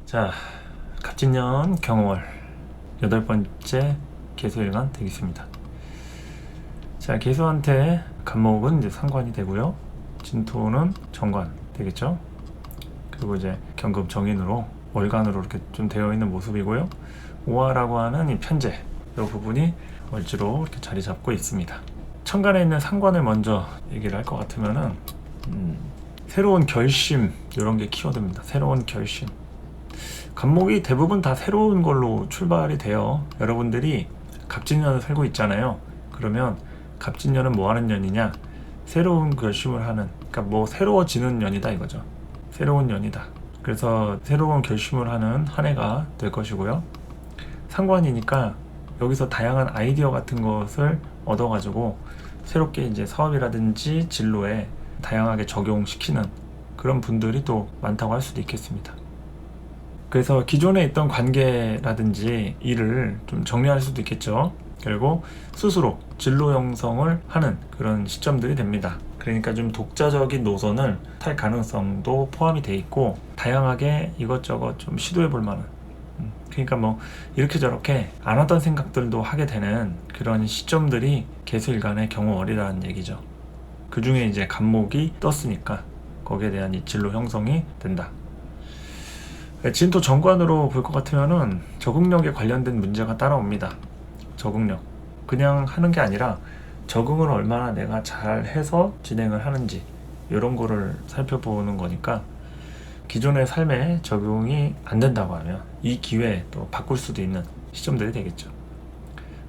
자, 갑진년 경월 8번째 개수일간 되겠습니다. 자, 개수한테 간목은 이제 상관이 되고요. 진토는 정관 되겠죠. 그리고 이제 경금 정인으로 월간으로 이렇게 좀 되어 있는 모습이고요. 오화라고 하는 이 편재 이 부분이 월지로 이렇게 자리 잡고 있습니다. 천간에 있는 상관을 먼저 얘기를 할 것 같으면은 새로운 결심 이런 게 키워드입니다. 새로운 결심. 간목이 대부분 다 새로운 걸로 출발이 돼요. 여러분들이 갑진년을 살고 있잖아요. 그러면 갑진년은 뭐 하는 년이냐? 새로운 결심을 하는, 그러니까 뭐 새로워지는 년이다 이거죠. 새로운 년이다. 그래서 새로운 결심을 하는 한 해가 될 것이고요. 상관이니까 여기서 다양한 아이디어 같은 것을 얻어가지고 새롭게 이제 사업이라든지 진로에 다양하게 적용시키는 그런 분들이 또 많다고 할 수도 있겠습니다. 그래서 기존에 있던 관계라든지 일을 좀 정리할 수도 있겠죠. 그리고 스스로 진로 형성을 하는 그런 시점들이 됩니다. 그러니까 좀 독자적인 노선을 탈 가능성도 포함이 돼 있고 다양하게 이것저것 좀 시도해 볼 만한 그러니까 뭐 이렇게 저렇게 안 하던 생각들도 하게 되는 그런 시점들이 개수일간의 경우월이라는 얘기죠. 그 중에 이제 간목이 떴으니까 거기에 대한 이 진로 형성이 된다. 진토 정관으로 볼 것 같으면은 적응력에 관련된 문제가 따라옵니다. 적응력. 그냥 하는 게 아니라 적응을 얼마나 내가 잘 해서 진행을 하는지 이런 거를 살펴보는 거니까 기존의 삶에 적용이 안 된다고 하면 이 기회에 또 바꿀 수도 있는 시점들이 되겠죠.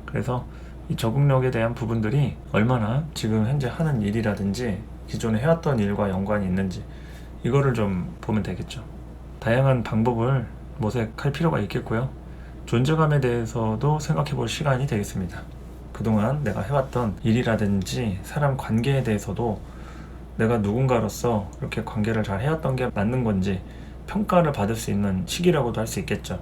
그래서 이 적응력에 대한 부분들이 얼마나 지금 현재 하는 일이라든지 기존에 해왔던 일과 연관이 있는지 이거를 좀 보면 되겠죠. 다양한 방법을 모색할 필요가 있겠고요. 존재감에 대해서도 생각해 볼 시간이 되겠습니다. 그동안 내가 해왔던 일이라든지 사람 관계에 대해서도 내가 누군가로서 이렇게 관계를 잘 해왔던 게 맞는 건지 평가를 받을 수 있는 시기라고도 할 수 있겠죠.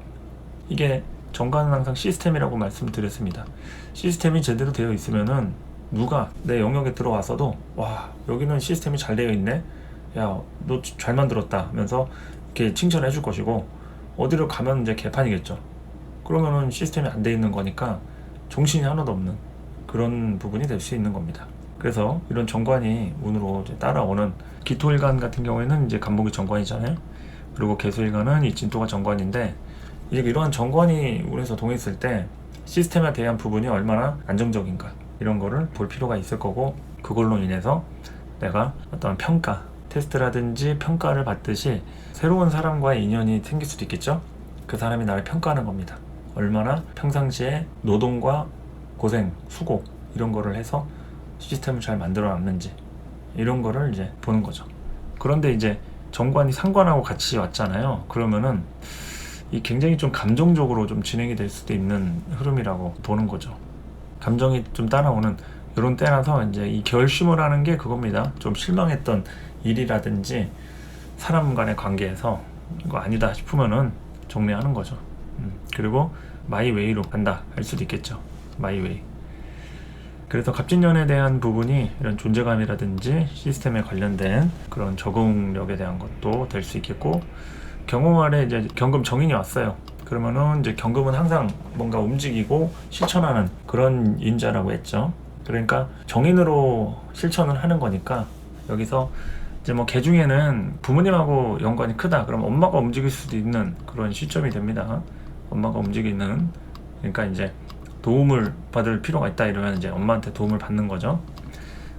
이게 정관은 항상 시스템이라고 말씀드렸습니다. 시스템이 제대로 되어 있으면은 누가 내 영역에 들어와서도 와, 여기는 시스템이 잘 되어 있네. 야, 너 잘 만들었다 하면서 이렇게 칭찬해 줄 것이고 어디로 가면 이제 개판이겠죠. 그러면은 시스템이 안 돼 있는 거니까 정신이 하나도 없는 그런 부분이 될 수 있는 겁니다. 그래서 이런 정관이 운으로 이제 따라오는 기토일간 같은 경우에는 이제 간목이 정관이잖아요. 그리고 개수일간은 이 진토가 정관인데 이제 이러한 정관이 운에서 동했을 때 시스템에 대한 부분이 얼마나 안정적인가 이런 거를 볼 필요가 있을 거고 그걸로 인해서 내가 어떤 평가 테스트라든지 평가를 받듯이 새로운 사람과의 인연이 생길 수도 있겠죠. 그 사람이 나를 평가하는 겁니다. 얼마나 평상시에 노동과 고생, 수고 이런 거를 해서 시스템을 잘 만들어 놨는지 이런 거를 이제 보는 거죠. 그런데 이제 정관이 상관하고 같이 왔잖아요. 그러면은 이 굉장히 좀 감정적으로 좀 진행이 될 수도 있는 흐름이라고 보는 거죠. 감정이 좀 따라오는 이런 때라서 이제 이 결심을 하는 게 그겁니다. 좀 실망했던 일이라든지 사람 간의 관계에서 이거 아니다 싶으면은 정리하는 거죠. 그리고 마이웨이로 간다 할 수도 있겠죠. 마이웨이. 그래서 갑진년에 대한 부분이 이런 존재감이라든지 시스템에 관련된 그런 적응력에 대한 것도 될 수 있겠고 경험활에 이제 경금 정인이 왔어요. 그러면은 이제 경금은 항상 뭔가 움직이고 실천하는 그런 인자라고 했죠. 그러니까 정인으로 실천을 하는 거니까 여기서 이제 뭐 개중에는 부모님하고 연관이 크다. 그럼 엄마가 움직일 수도 있는 그런 시점이 됩니다. 엄마가 움직이는 그러니까 이제 도움을 받을 필요가 있다 이러면 이제 엄마한테 도움을 받는 거죠.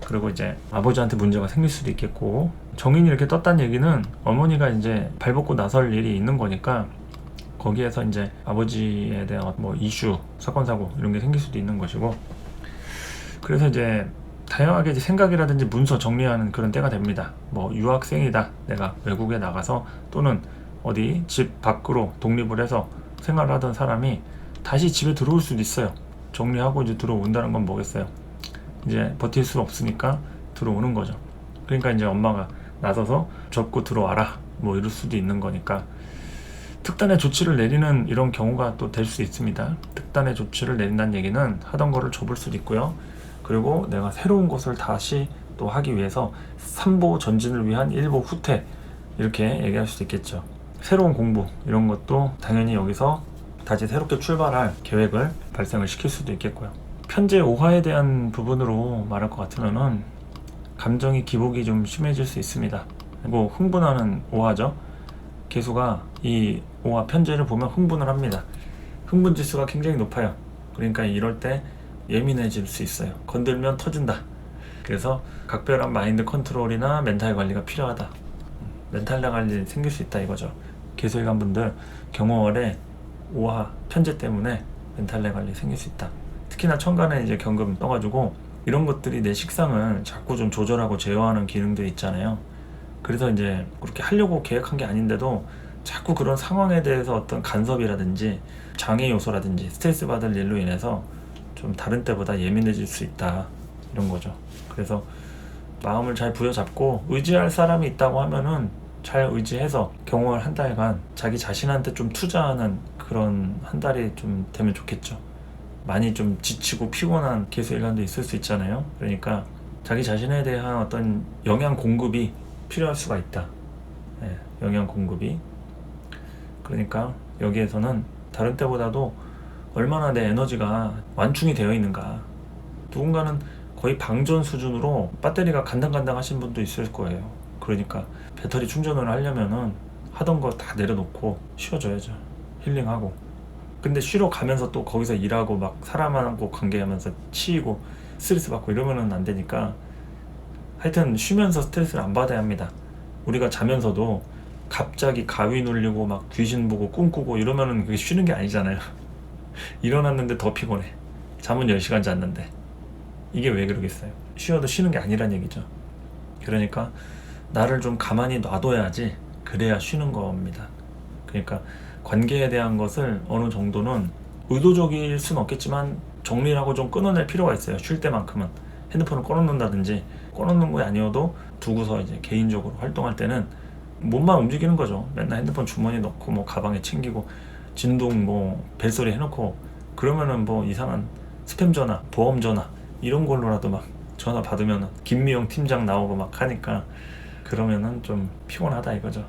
그리고 이제 아버지한테 문제가 생길 수도 있겠고 정인이 이렇게 떴다는 얘기는 어머니가 이제 발벗고 나설 일이 있는 거니까 거기에서 이제 아버지에 대한 뭐 이슈, 사건 사고 이런 게 생길 수도 있는 것이고 그래서 이제 다양하게 이제 생각이라든지 문서 정리하는 그런 때가 됩니다. 뭐 유학생이다. 내가 외국에 나가서 또는 어디 집 밖으로 독립을 해서 생활을 하던 사람이 다시 집에 들어올 수도 있어요. 정리하고 이제 들어온다는 건 뭐겠어요. 이제 버틸 수 없으니까 들어오는 거죠. 그러니까 이제 엄마가 나서서 접고 들어와라 뭐 이럴 수도 있는 거니까 특단의 조치를 내리는 이런 경우가 또 될 수 있습니다. 특단의 조치를 내린다는 얘기는 하던 거를 접을 수도 있고요. 그리고 내가 새로운 것을 다시 또 하기 위해서 3보 전진을 위한 1보 후퇴 이렇게 얘기할 수도 있겠죠. 새로운 공부 이런 것도 당연히 여기서 다시 새롭게 출발할 계획을 발생을 시킬 수도 있겠고요. 편제 오화에 대한 부분으로 말할 것 같으면은 감정이 기복이 좀 심해질 수 있습니다. 그리고 흥분하는 오화죠. 개수가 이 오화 편제를 보면 흥분을 합니다. 흥분 지수가 굉장히 높아요. 그러니까 이럴 때 예민해질 수 있어요. 건들면 터진다. 그래서 각별한 마인드 컨트롤이나 멘탈 관리가 필요하다. 멘탈 관리 생길 수 있다 이거죠. 개수일간 분들 경호월에 오화 편제 때문에 멘탈 관리 생길 수 있다. 특히나 천간에 이제 경금 떠가지고 이런 것들이 내 식상을 자꾸 좀 조절하고 제어하는 기능들이 있잖아요. 그래서 이제 그렇게 하려고 계획한 게 아닌데도 자꾸 그런 상황에 대해서 어떤 간섭이라든지 장애 요소라든지 스트레스 받을 일로 인해서 좀 다른 때보다 예민해질 수 있다 이런 거죠. 그래서 마음을 잘 부여잡고 의지할 사람이 있다고 하면은 잘 의지해서 경호월 한 달간 자기 자신한테 좀 투자하는 그런 한 달이 좀 되면 좋겠죠. 많이 좀 지치고 피곤한 개수일간도 있을 수 있잖아요. 그러니까 자기 자신에 대한 어떤 영양 공급이 필요할 수가 있다. 네, 영양 공급이. 그러니까 여기에서는 다른 때보다도 얼마나 내 에너지가 완충이 되어 있는가. 누군가는 거의 방전 수준으로 배터리가 간당간당 하신 분도 있을 거예요. 그러니까 배터리 충전을 하려면은 하던 거 다 내려놓고 쉬어줘야죠. 힐링하고. 근데 쉬러 가면서 또 거기서 일하고 막 사람하고 관계하면서 치이고 스트레스 받고 이러면은 안 되니까 하여튼 쉬면서 스트레스를 안 받아야 합니다. 우리가 자면서도 갑자기 가위 눌리고 막 귀신 보고 꿈꾸고 이러면은 그게 쉬는 게 아니잖아요. 일어났는데 더 피곤해. 잠은 10시간 잤는데. 이게 왜 그러겠어요? 쉬어도 쉬는 게 아니란 얘기죠. 그러니까 나를 좀 가만히 놔둬야지 그래야 쉬는 겁니다. 그러니까 관계에 대한 것을 어느 정도는 의도적일 수는 없겠지만 정리를 하고 좀 끊어낼 필요가 있어요. 쉴 때만큼은 핸드폰을 꺼놓는다든지 꺼놓는 거 아니어도 두고서 이제 개인적으로 활동할 때는 몸만 움직이는 거죠. 맨날 핸드폰 주머니에 넣고 뭐 가방에 챙기고 진동 뭐 벨소리 해놓고 그러면은 뭐 이상한 스팸 전화, 보험 전화 이런 걸로라도 막 전화 받으면 김미영 팀장 나오고 막 하니까 그러면은 좀 피곤하다 이거죠.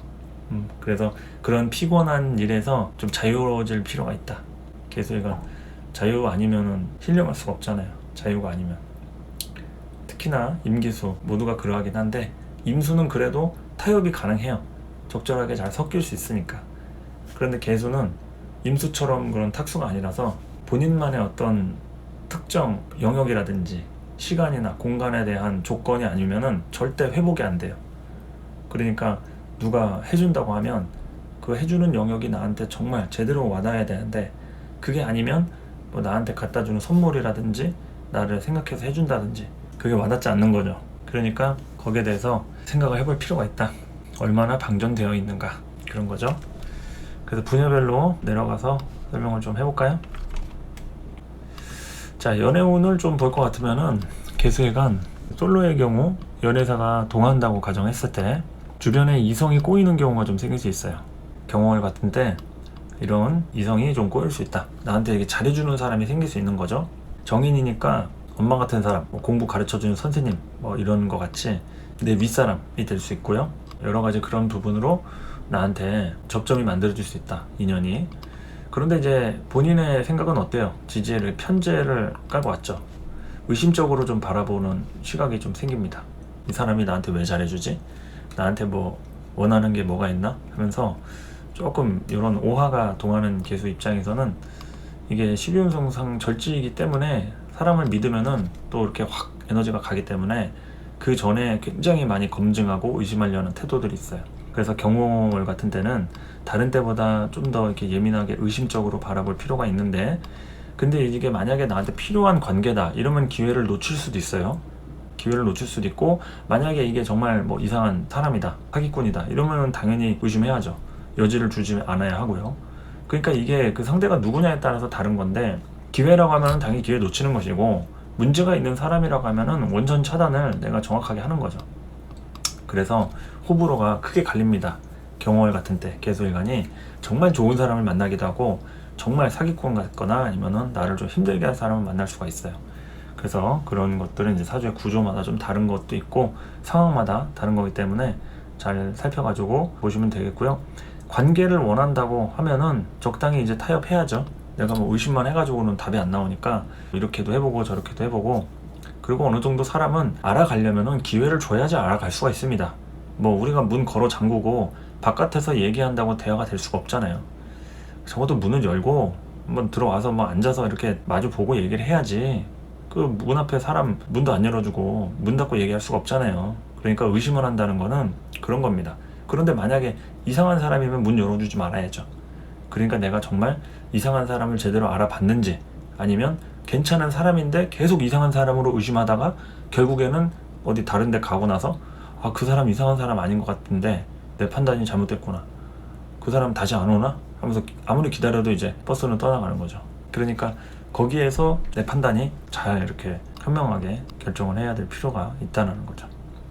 그래서 그런 피곤한 일에서 좀 자유로워질 필요가 있다. 개수일간 자유 아니면은 힐링할 수가 없잖아요. 자유가 아니면. 특히나 임기수 모두가 그러하긴 한데 임수는 그래도 타협이 가능해요. 적절하게 잘 섞일 수 있으니까. 그런데 개수는 임수처럼 그런 탁수가 아니라서 본인만의 어떤 특정 영역이라든지 시간이나 공간에 대한 조건이 아니면은 절대 회복이 안 돼요. 그러니까 누가 해준다고 하면 그 해주는 영역이 나한테 정말 제대로 와닿아야 되는데 그게 아니면 뭐 나한테 갖다주는 선물이라든지 나를 생각해서 해준다든지 그게 와닿지 않는 거죠. 그러니까 거기에 대해서 생각을 해볼 필요가 있다. 얼마나 방전되어 있는가 그런 거죠. 그래서 분야별로 내려가서 설명을 좀 해볼까요? 자, 연애운을 좀 볼 것 같으면은 개수일간 솔로의 경우 연애사가 동한다고 가정했을 때 주변에 이성이 꼬이는 경우가 좀 생길 수 있어요. 경험을 같은 때 이런 이성이 좀 꼬일 수 있다. 나한테 이렇게 잘해주는 사람이 생길 수 있는 거죠. 정인이니까 엄마 같은 사람, 뭐 공부 가르쳐주는 선생님 뭐 이런 거 같이 내 윗사람이 될 수 있고요. 여러 가지 그런 부분으로 나한테 접점이 만들어질 수 있다. 인연이. 그런데 이제 본인의 생각은 어때요? 지지를 편제를 깔고 왔죠. 의심적으로 좀 바라보는 시각이 좀 생깁니다. 이 사람이 나한테 왜 잘해주지? 나한테 뭐 원하는 게 뭐가 있나? 하면서 조금 이런 오화가 동하는 개수 입장에서는 이게 12운성상 절지이기 때문에 사람을 믿으면은 또 이렇게 확 에너지가 가기 때문에 그 전에 굉장히 많이 검증하고 의심하려는 태도들이 있어요. 그래서 경호월 같은 때는 다른 때보다 좀 더 이렇게 예민하게 의심적으로 바라볼 필요가 있는데 근데 이게 만약에 나한테 필요한 관계다 이러면 기회를 놓칠 수도 있어요. 기회를 놓칠 수도 있고 만약에 이게 정말 뭐 이상한 사람이다 사기꾼이다 이러면 당연히 의심해야죠. 여지를 주지 않아야 하고요. 그러니까 이게 그 상대가 누구냐에 따라서 다른 건데 기회라고 하면 당연히 기회 놓치는 것이고 문제가 있는 사람이라고 하면은 원천 차단을 내가 정확하게 하는 거죠. 그래서 호불호가 크게 갈립니다. 경월 같은 때 개수일간이 정말 좋은 사람을 만나기도 하고 정말 사기꾼 같거나 아니면은 나를 좀 힘들게 할 사람을 만날 수가 있어요. 그래서 그런 것들은 이제 사주의 구조마다 좀 다른 것도 있고 상황마다 다른 거기 때문에 잘 살펴가지고 보시면 되겠고요. 관계를 원한다고 하면은 적당히 이제 타협해야죠. 내가 뭐 의심만 해가지고는 답이 안 나오니까 이렇게도 해보고 저렇게도 해보고, 그리고 어느 정도 사람은 알아가려면은 기회를 줘야지 알아갈 수가 있습니다. 뭐 우리가 문 걸어 잠그고 바깥에서 얘기한다고 대화가 될 수가 없잖아요. 적어도 문을 열고 한번 들어와서 뭐 앉아서 이렇게 마주 보고 얘기를 해야지, 그 문 앞에 사람 문도 안 열어주고 문 닫고 얘기할 수가 없잖아요. 그러니까 의심을 한다는 거는 그런 겁니다. 그런데 만약에 이상한 사람이면 문 열어주지 말아야죠. 그러니까 내가 정말 이상한 사람을 제대로 알아봤는지, 아니면 괜찮은 사람인데 계속 이상한 사람으로 의심하다가 결국에는 어디 다른 데 가고 나서 아, 그 사람 이상한 사람 아닌 것 같은데 내 판단이 잘못됐구나, 그 사람 다시 안 오나? 하면서 아무리 기다려도 이제 버스는 떠나가는 거죠. 그러니까 거기에서 내 판단이 잘 이렇게 현명하게 결정을 해야 될 필요가 있다는 거죠.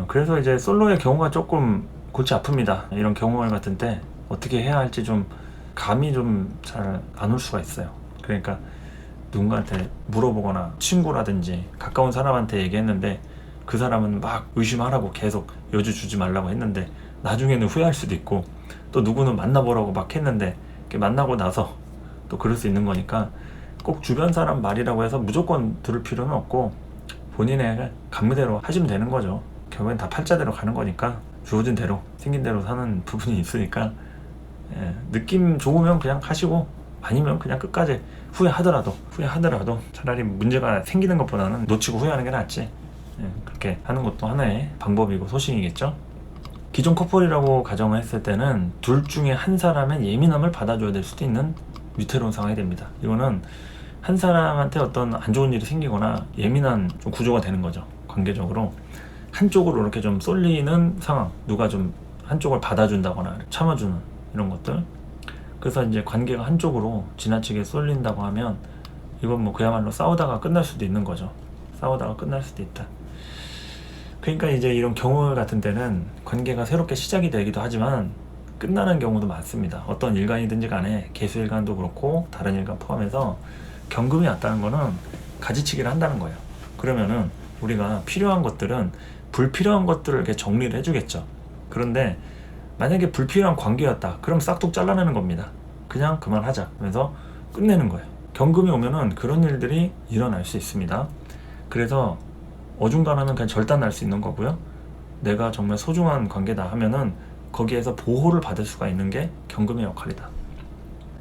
그래서 이제 솔로의 경우가 조금 골치 아픕니다. 이런 경우를 같은 때 어떻게 해야 할지 좀 감이 좀 잘 안 올 수가 있어요. 그러니까 누군가한테 물어보거나 친구라든지 가까운 사람한테 얘기했는데 그 사람은 막 의심하라고 계속 여주 주지 말라고 했는데 나중에는 후회할 수도 있고, 또 누구는 만나보라고 막 했는데 만나고 나서 또 그럴 수 있는 거니까 꼭 주변 사람 말이라고 해서 무조건 들을 필요는 없고 본인의 감대로 하시면 되는 거죠. 결국엔 다 팔자대로 가는 거니까 주어진 대로 생긴 대로 사는 부분이 있으니까, 느낌 좋으면 그냥 하시고 아니면 그냥 끝까지 후회하더라도 차라리 문제가 생기는 것보다는 놓치고 후회하는 게 낫지. 그렇게 하는 것도 하나의 방법이고 소신이겠죠. 기존 커플이라고 가정을 했을 때는 둘 중에 한 사람의 예민함을 받아줘야 될 수도 있는 위태로운 상황이 됩니다. 이거는 한 사람한테 어떤 안 좋은 일이 생기거나 예민한 좀 구조가 되는 거죠. 관계적으로 한쪽으로 이렇게 좀 쏠리는 상황, 누가 좀 한쪽을 받아준다거나 참아주는 이런 것들. 그래서 이제 관계가 한쪽으로 지나치게 쏠린다고 하면 이건 뭐 그야말로 싸우다가 끝날 수도 있는 거죠. 싸우다가 끝날 수도 있다. 그러니까 이제 이런 경우 같은 때는 관계가 새롭게 시작이 되기도 하지만 끝나는 경우도 많습니다. 어떤 일간이든지 간에 개수일간도 그렇고 다른 일간 포함해서 경금이 왔다는 거는 가지치기를 한다는 거예요. 그러면은 우리가 필요한 것들은 불필요한 것들을 이렇게 정리를 해주겠죠. 그런데 만약에 불필요한 관계였다, 그럼 싹둑 잘라내는 겁니다. 그냥 그만하자 하면서 끝내는 거예요. 경금이 오면은 그런 일들이 일어날 수 있습니다. 그래서 어중간하면 그냥 절단 날 수 있는 거고요. 내가 정말 소중한 관계다 하면은 거기에서 보호를 받을 수가 있는 게 경금의 역할이다.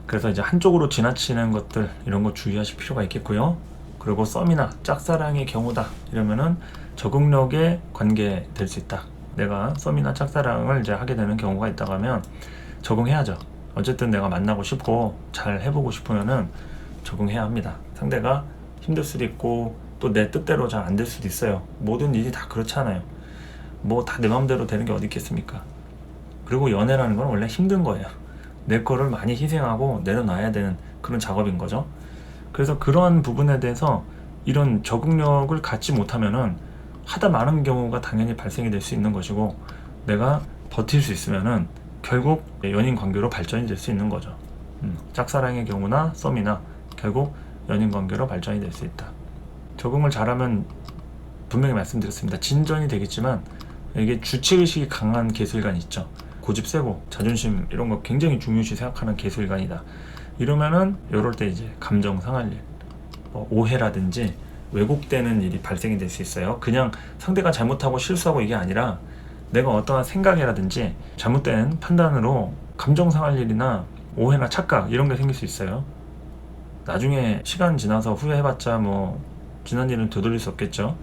그래서 이제 한쪽으로 지나치는 것들, 이런 거 주의하실 필요가 있겠고요. 그리고 썸이나 짝사랑의 경우다 이러면은 적응력의 관계 될 수 있다. 내가 썸이나 짝사랑을 이제 하게 되는 경우가 있다고 하면 적응해야죠. 어쨌든 내가 만나고 싶고 잘 해보고 싶으면은 적응해야 합니다. 상대가 힘들 수도 있고 또 내 뜻대로 잘 안 될 수도 있어요. 모든 일이 다 그렇잖아요. 뭐 다 내 마음대로 되는 게 어디 있겠습니까? 그리고 연애라는 건 원래 힘든 거예요. 내 거를 많이 희생하고 내려놔야 되는 그런 작업인 거죠. 그래서 그러한 부분에 대해서 이런 적응력을 갖지 못하면은 하다 많은 경우가 당연히 발생이 될 수 있는 것이고, 내가 버틸 수 있으면은 결국 연인 관계로 발전이 될 수 있는 거죠. 짝사랑의 경우나 썸이나 결국 연인 관계로 발전이 될 수 있다. 적응을 잘하면 분명히 말씀드렸습니다. 진전이 되겠지만 이게 주체의식이 강한 개수일간이 있죠. 고집 세고 자존심 이런 거 굉장히 중요시 생각하는 개수일간이다. 이러면은 이럴 때 이제 감정 상할 일, 뭐 오해라든지 왜곡되는 일이 발생이 될 수 있어요. 그냥 상대가 잘못하고 실수하고 이게 아니라 내가 어떠한 생각이라든지 잘못된 판단으로 감정 상할 일이나 오해나 착각 이런 게 생길 수 있어요. 나중에 시간 지나서 후회해봤자 뭐 지난 일은 되돌릴 수 없겠죠.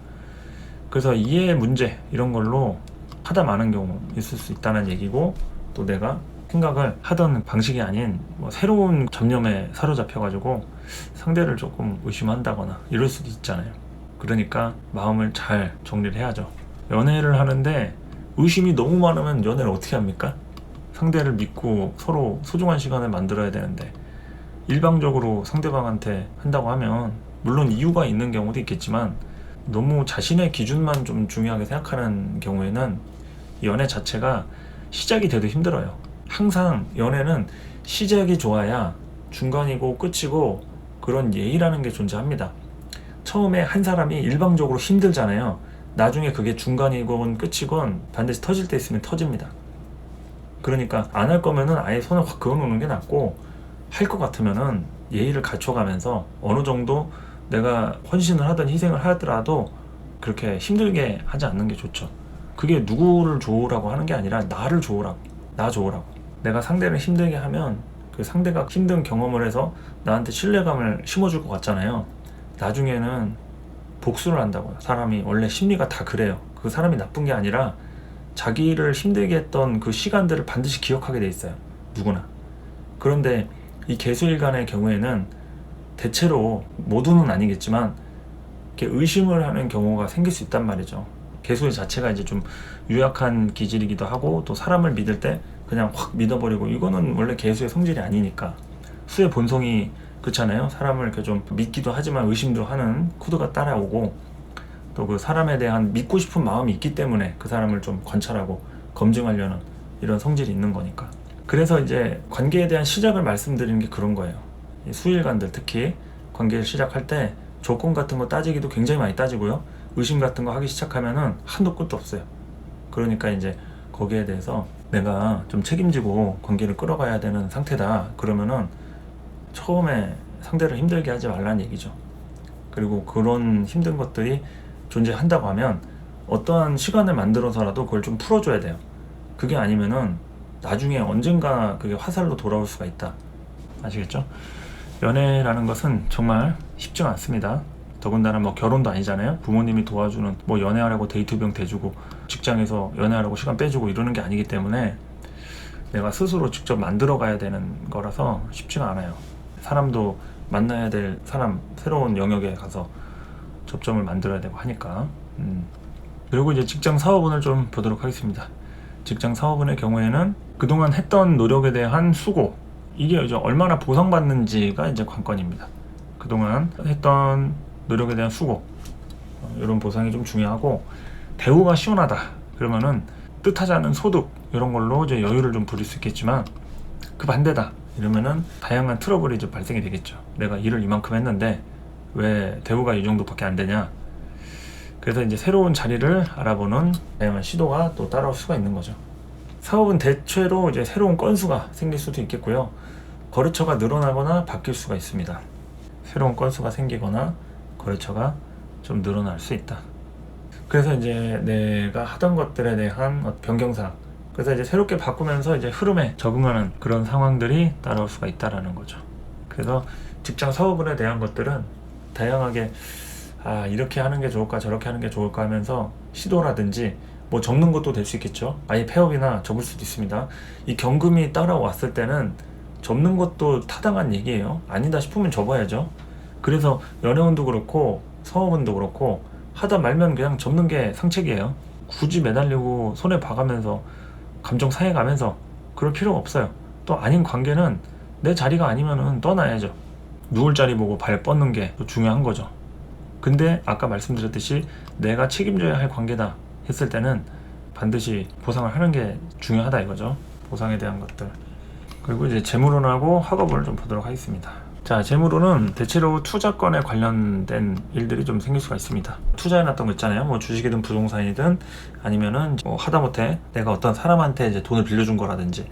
그래서 이해 문제 이런 걸로 하다 많은 경우 있을 수 있다는 얘기고, 또 내가 생각을 하던 방식이 아닌 뭐 새로운 잡념에 사로잡혀가지고 상대를 조금 의심한다거나 이럴 수도 있잖아요. 그러니까 마음을 잘 정리를 해야죠. 연애를 하는데 의심이 너무 많으면 연애를 어떻게 합니까? 상대를 믿고 서로 소중한 시간을 만들어야 되는데 일방적으로 상대방한테 한다고 하면, 물론 이유가 있는 경우도 있겠지만 너무 자신의 기준만 좀 중요하게 생각하는 경우에는 연애 자체가 시작이 돼도 힘들어요. 항상 연애는 시작이 좋아야 중간이고 끝이고 그런 예의라는 게 존재합니다. 처음에 한 사람이 일방적으로 힘들잖아요. 나중에 그게 중간이건 끝이건 반드시 터질 때 있으면 터집니다. 그러니까 안 할 거면은 아예 손을 확 그어놓는 게 낫고, 할 것 같으면은 예의를 갖춰가면서 어느 정도 내가 헌신을 하든 희생을 하더라도 그렇게 힘들게 하지 않는 게 좋죠. 그게 누구를 좋으라고 하는 게 아니라 나를 좋으라고, 나 좋으라고. 내가 상대를 힘들게 하면 그 상대가 힘든 경험을 해서 나한테 신뢰감을 심어줄 것 같잖아요. 나중에는 복수를 한다고요. 사람이 원래 심리가 다 그래요. 그 사람이 나쁜 게 아니라 자기를 힘들게 했던 그 시간들을 반드시 기억하게 돼 있어요. 누구나. 그런데 이 개수일간의 경우에는 대체로, 모두는 아니겠지만 이렇게 의심을 하는 경우가 생길 수 있단 말이죠. 개수일 자체가 이제 좀 유약한 기질이기도 하고, 또 사람을 믿을 때 그냥 확 믿어버리고, 이거는 원래 개수의 성질이 아니니까. 수의 본성이 그렇잖아요. 사람을 이렇게 좀 믿기도 하지만 의심도 하는 코드가 따라오고, 또 그 사람에 대한 믿고 싶은 마음이 있기 때문에 그 사람을 좀 관찰하고 검증하려는 이런 성질이 있는 거니까. 그래서 이제 관계에 대한 시작을 말씀드리는 게 그런 거예요. 이 수일간들 특히 관계를 시작할 때 조건 같은 거 따지기도 굉장히 많이 따지고요. 의심 같은 거 하기 시작하면은 한도 끝도 없어요. 그러니까 이제 거기에 대해서 내가 좀 책임지고 관계를 끌어가야 되는 상태다. 그러면은 처음에 상대를 힘들게 하지 말라는 얘기죠. 그리고 그런 힘든 것들이 존재한다고 하면 어떠한 시간을 만들어서라도 그걸 좀 풀어줘야 돼요. 그게 아니면은 나중에 언젠가 그게 화살로 돌아올 수가 있다. 아시겠죠? 연애라는 것은 정말 쉽지가 않습니다. 더군다나 뭐 결혼도 아니잖아요. 부모님이 도와주는, 뭐 연애하라고 데이트비용 대주고 직장에서 연애하라고 시간 빼주고 이러는 게 아니기 때문에 내가 스스로 직접 만들어 가야 되는 거라서 쉽지가 않아요. 사람도 만나야 될 사람, 새로운 영역에 가서 접점을 만들어야 되고 하니까. 그리고 이제 직장 사업운을 좀 보도록 하겠습니다. 직장 사업운의 경우에는 그동안 했던 노력에 대한 수고, 이게 이제 얼마나 보상받는지가 이제 관건입니다. 그동안 했던 노력에 대한 수고, 이런 보상이 좀 중요하고, 대우가 시원하다 그러면은 뜻하지 않은 소득 이런 걸로 이제 여유를 좀 부릴 수 있겠지만, 그 반대다 이러면은 다양한 트러블이 좀 발생이 되겠죠. 내가 일을 이만큼 했는데 왜 대우가 이 정도밖에 안 되냐. 그래서 이제 새로운 자리를 알아보는 다양한 시도가 또 따라올 수가 있는 거죠. 사업은 대체로 이제 새로운 건수가 생길 수도 있겠고요. 거래처가 늘어나거나 바뀔 수가 있습니다. 새로운 건수가 생기거나 거래처가 좀 늘어날 수 있다. 그래서 이제 내가 하던 것들에 대한 변경사항, 그래서 이제 새롭게 바꾸면서 이제 흐름에 적응하는 그런 상황들이 따라올 수가 있다라는 거죠. 그래서 직장 사업운에 대한 것들은 다양하게 이렇게 하는 게 좋을까 저렇게 하는 게 좋을까 하면서 시도라든지, 뭐 적는 것도 될 수 있겠죠. 아예 폐업이나 접을 수도 있습니다. 이 경금이 따라왔을 때는 접는 것도 타당한 얘기예요. 아니다 싶으면 접어야죠. 그래서 연애운도 그렇고 사업운도 그렇고 하다 말면 그냥 접는 게 상책이에요. 굳이 매달리고 손에 봐가면서 감정 상해가면서 그럴 필요가 없어요. 또 아닌 관계는 내 자리가 아니면은 떠나야죠. 누울 자리 보고 발 뻗는 게 또 중요한 거죠. 근데 아까 말씀드렸듯이 내가 책임져야 할 관계다 했을 때는 반드시 보상을 하는 게 중요하다 이거죠. 보상에 대한 것들. 그리고 이제 재물운하고 학업운을 좀 보도록 하겠습니다. 자, 재물운은 대체로 투자권에 관련된 일들이 좀 생길 수가 있습니다. 투자해놨던 거 있잖아요. 뭐 주식이든 부동산이든 아니면은 뭐 하다못해 내가 어떤 사람한테 이제 돈을 빌려준 거라든지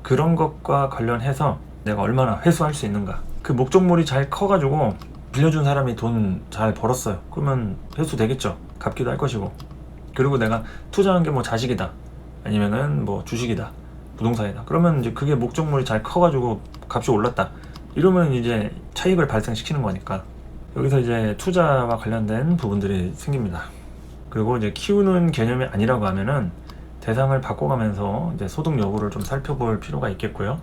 그런 것과 관련해서 내가 얼마나 회수할 수 있는가. 그 목적물이 잘 커가지고 빌려준 사람이 돈 잘 벌었어요. 그러면 회수 되겠죠. 갚기도 할 것이고. 그리고 내가 투자한 게 뭐 자식이다. 아니면은 뭐 주식이다. 부동산이다. 그러면 이제 그게 목적물이 잘 커가지고 값이 올랐다. 이러면 이제 차익을 발생시키는 거니까. 여기서 이제 투자와 관련된 부분들이 생깁니다. 그리고 이제 키우는 개념이 아니라고 하면은 대상을 바꿔가면서 이제 소득 여부를 좀 살펴볼 필요가 있겠고요.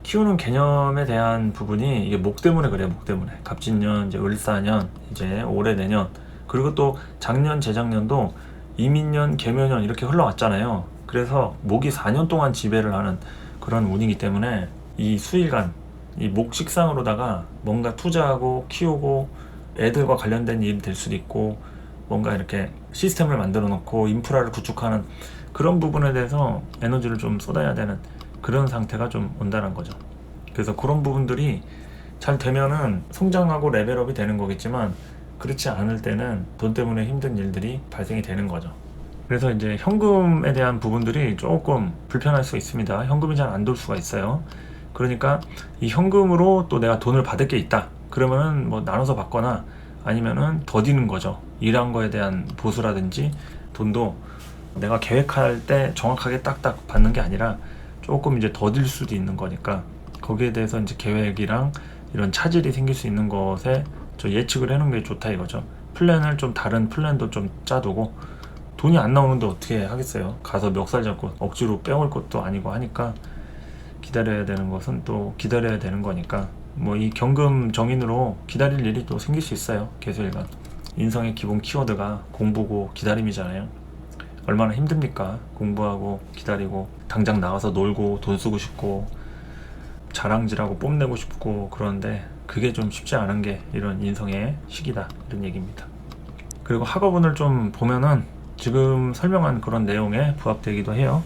키우는 개념에 대한 부분이 이게 목 때문에 그래요. 목 때문에. 갑진년, 이제 을사년, 이제 올해 내년, 그리고 또 작년, 재작년도 이민년, 계묘년 이렇게 흘러왔잖아요. 그래서 목이 4년 동안 지배를 하는 그런 운이기 때문에 이 수일간, 이 목식상으로다가 뭔가 투자하고 키우고 애들과 관련된 일이 될 수도 있고, 뭔가 이렇게 시스템을 만들어 놓고 인프라를 구축하는 그런 부분에 대해서 에너지를 좀 쏟아야 되는 그런 상태가 좀 온다는 거죠. 그래서 그런 부분들이 잘 되면은 성장하고 레벨업이 되는 거겠지만, 그렇지 않을 때는 돈 때문에 힘든 일들이 발생이 되는 거죠. 그래서 이제 현금에 대한 부분들이 조금 불편할 수 있습니다. 현금이 잘 안 돌 수가 있어요. 그러니까 이 현금으로 또 내가 돈을 받을 게 있다. 그러면은 뭐 나눠서 받거나 아니면은 더디는 거죠. 일한 거에 대한 보수라든지 돈도 내가 계획할 때 정확하게 딱딱 받는 게 아니라 조금 이제 더딜 수도 있는 거니까 거기에 대해서 이제 계획이랑 이런 차질이 생길 수 있는 것에 저 예측을 해놓은 게 좋다 이거죠. 플랜을 좀 다른 플랜도 좀 짜두고 돈이 안 나오는데 어떻게 하겠어요. 가서 멱살 잡고 억지로 빼올 것도 아니고 하니까 기다려야 되는 것은 또 기다려야 되는 거니까 뭐 이 경금 정인으로 기다릴 일이 또 생길 수 있어요. 계수일간 인성의 기본 키워드가 공부고 기다림이잖아요. 얼마나 힘듭니까? 공부하고 기다리고 당장 나가서 놀고 돈 쓰고 싶고 자랑질하고 뽐내고 싶고 그런데 그게 좀 쉽지 않은 게 이런 인성의 시기다 이런 얘기입니다. 그리고 학업운을 좀 보면은 지금 설명한 그런 내용에 부합되기도 해요.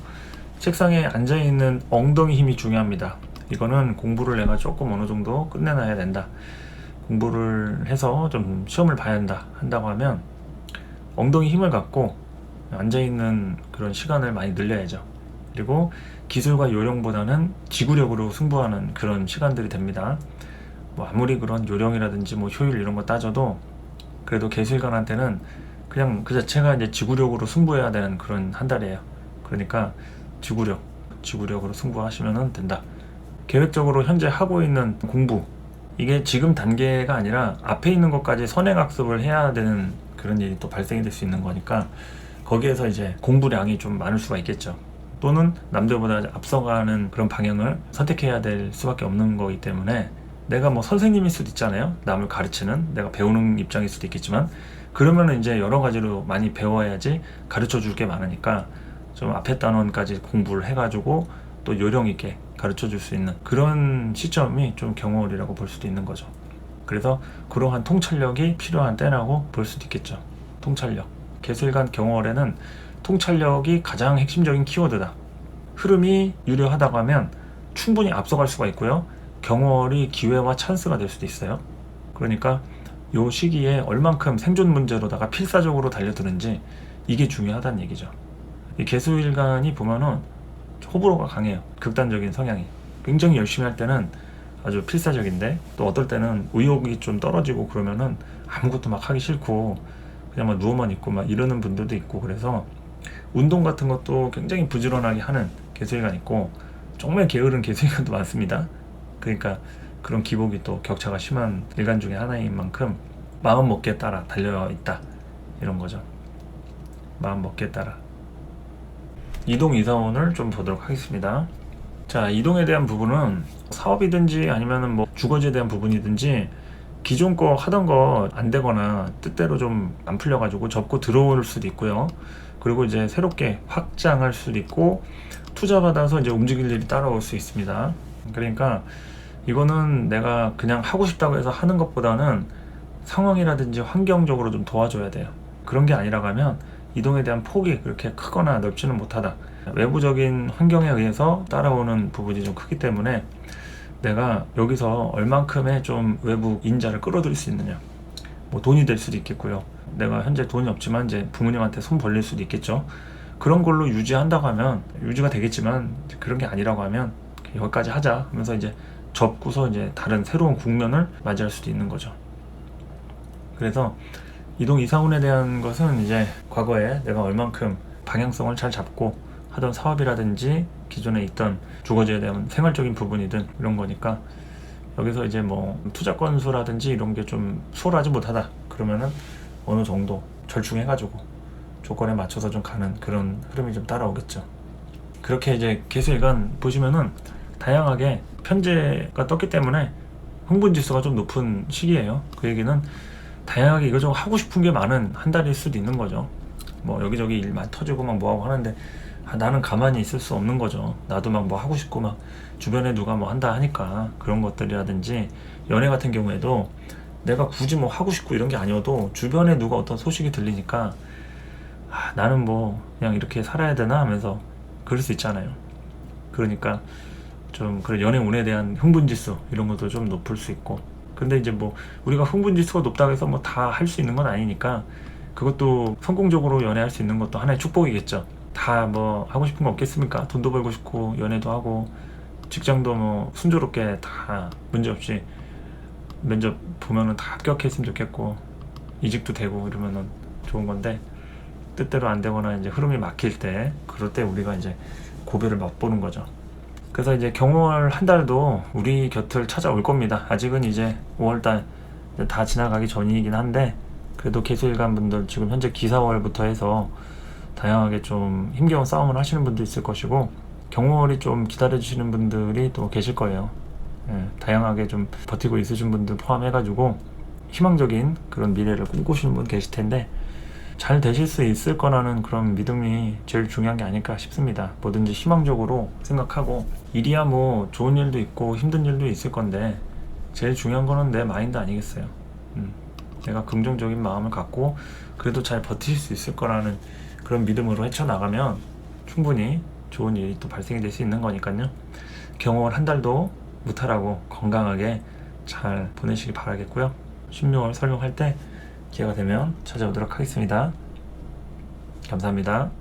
책상에 앉아있는 엉덩이 힘이 중요합니다. 이거는 공부를 내가 조금 어느 정도 끝내놔야 된다. 공부를 해서 좀 시험을 봐야 한다고 하면 엉덩이 힘을 갖고 앉아있는 그런 시간을 많이 늘려야죠. 그리고 기술과 요령보다는 지구력으로 승부하는 그런 시간들이 됩니다. 뭐 아무리 그런 요령이라든지 뭐 효율 이런 거 따져도 그래도 계수일관한테는 그냥 그 자체가 이제 지구력으로 승부해야 되는 그런 한 달이에요. 그러니까 지구력으로 승부하시면 된다. 계획적으로 현재 하고 있는 공부 이게 지금 단계가 아니라 앞에 있는 것까지 선행학습을 해야 되는 그런 일이 또 발생이 될 수 있는 거니까 거기에서 이제 공부량이 좀 많을 수가 있겠죠. 또는 남들보다 앞서가는 그런 방향을 선택해야 될 수밖에 없는 거기 때문에 내가 뭐 선생님일 수도 있잖아요. 남을 가르치는 내가 배우는 입장일 수도 있겠지만 그러면은 이제 여러 가지로 많이 배워야지 가르쳐 줄 게 많으니까 좀 앞에 단원까지 공부를 해가지고 또 요령 있게 가르쳐 줄 수 있는 그런 시점이 좀 경월이라고 볼 수도 있는 거죠. 그래서 그러한 통찰력이 필요한 때라고 볼 수도 있겠죠. 통찰력. 계수일간 경월에는 통찰력이 가장 핵심적인 키워드다. 흐름이 유리하다고 하면 충분히 앞서갈 수가 있고요. 경월이 기회와 찬스가 될 수도 있어요. 그러니까 이 시기에 얼만큼 생존 문제로다가 필사적으로 달려드는지 이게 중요하다는 얘기죠. 이 계수일간이 보면은 호불호가 강해요. 극단적인 성향이. 굉장히 열심히 할 때는 아주 필사적인데 또 어떨 때는 의욕이 좀 떨어지고 그러면은 아무것도 막 하기 싫고 그냥 막 누워만 있고 막 이러는 분들도 있고 그래서 운동 같은 것도 굉장히 부지런하게 하는 계수일간 있고 정말 게으른 계수일간도 많습니다. 그러니까 그런 기복이 또 격차가 심한 일간 중에 하나인 만큼 마음 먹기에 따라 달려있다 이런 거죠. 마음 먹기에 따라. 이동 이사운을 좀 보도록 하겠습니다. 자, 이동에 대한 부분은 사업이든지 아니면은 뭐 주거지에 대한 부분이든지 기존 거 하던 거 안 되거나 뜻대로 좀 안 풀려가지고 접고 들어올 수도 있고요. 그리고 이제 새롭게 확장할 수도 있고 투자 받아서 이제 움직일 일이 따라올 수 있습니다. 그러니까 이거는 내가 그냥 하고 싶다고 해서 하는 것보다는 상황이라든지 환경적으로 좀 도와줘야 돼요. 그런 게 아니라고 하면 이동에 대한 폭이 그렇게 크거나 넓지는 못하다. 외부적인 환경에 의해서 따라오는 부분이 좀 크기 때문에 내가 여기서 얼만큼의 좀 외부 인자를 끌어들일 수 있느냐. 뭐 돈이 될 수도 있겠고요. 내가 현재 돈이 없지만 이제 부모님한테 손 벌릴 수도 있겠죠. 그런 걸로 유지한다고 하면 유지가 되겠지만 그런 게 아니라고 하면 여기까지 하자 하면서 이제 접고서 이제 다른 새로운 국면을 맞이할 수도 있는 거죠. 그래서 이동 이사운에 대한 것은 이제 과거에 내가 얼만큼 방향성을 잘 잡고 하던 사업이라든지 기존에 있던 주거지에 대한 생활적인 부분이든 이런 거니까 여기서 이제 뭐 투자 건수라든지 이런 게 좀 수월하지 못하다 그러면은 어느 정도 절충해가지고 조건에 맞춰서 좀 가는 그런 흐름이 좀 따라오겠죠. 그렇게 이제 계수일간 보시면은 다양하게 편제가 떴기 때문에 흥분지수가 좀 높은 시기예요. 그 얘기는 다양하게 이거저거 하고 싶은 게 많은 한 달일 수도 있는 거죠. 뭐 여기저기 일만 터지고 막 뭐하고 하는데 나는 가만히 있을 수 없는 거죠. 나도 막 뭐 하고 싶고 막 주변에 누가 뭐 한다 하니까 그런 것들이라든지 연애 같은 경우에도 내가 굳이 뭐 하고 싶고 이런 게 아니어도 주변에 누가 어떤 소식이 들리니까 나는 뭐 그냥 이렇게 살아야 되나 하면서 그럴 수 있잖아요. 그러니까 좀 그런 연애 운에 대한 흥분지수 이런 것도 좀 높을 수 있고 근데 이제 뭐 우리가 흥분지수가 높다고 해서 뭐 다 할 수 있는 건 아니니까 그것도 성공적으로 연애할 수 있는 것도 하나의 축복이겠죠. 다 뭐 하고 싶은 거 없겠습니까? 돈도 벌고 싶고 연애도 하고 직장도 뭐 순조롭게 다 문제없이 면접 보면은 다 합격했으면 좋겠고 이직도 되고 이러면은 좋은 건데, 뜻대로 안 되거나 이제 흐름이 막힐 때, 그럴 때 우리가 이제 고비를 맛보는 거죠. 그래서 이제 경월 한 달도 우리 곁을 찾아올 겁니다. 아직은 이제 5월달 다 지나가기 전이긴 한데, 그래도 개수일간 분들 지금 현재 기사월부터 해서 다양하게 좀 힘겨운 싸움을 하시는 분도 있을 것이고, 경월이 좀 기다려주시는 분들이 또 계실 거예요. 다양하게 좀 버티고 있으신 분들 포함해가지고 희망적인 그런 미래를 꿈꾸시는 분 계실 텐데, 잘 되실 수 있을 거라는 그런 믿음이 제일 중요한 게 아닐까 싶습니다. 뭐든지 희망적으로 생각하고, 일이야 뭐 좋은 일도 있고 힘든 일도 있을 건데 제일 중요한 거는 내 마인드 아니겠어요. 내가 긍정적인 마음을 갖고 그래도 잘 버티실 수 있을 거라는 그런 믿음으로 헤쳐나가면 충분히 좋은 일이 또 발생이 될 수 있는 거니까요. 경월 한 달도 무탈하고 건강하게 잘 보내시기 바라겠고요. 16월 설명할 때 기회가 되면 찾아오도록 하겠습니다. 감사합니다.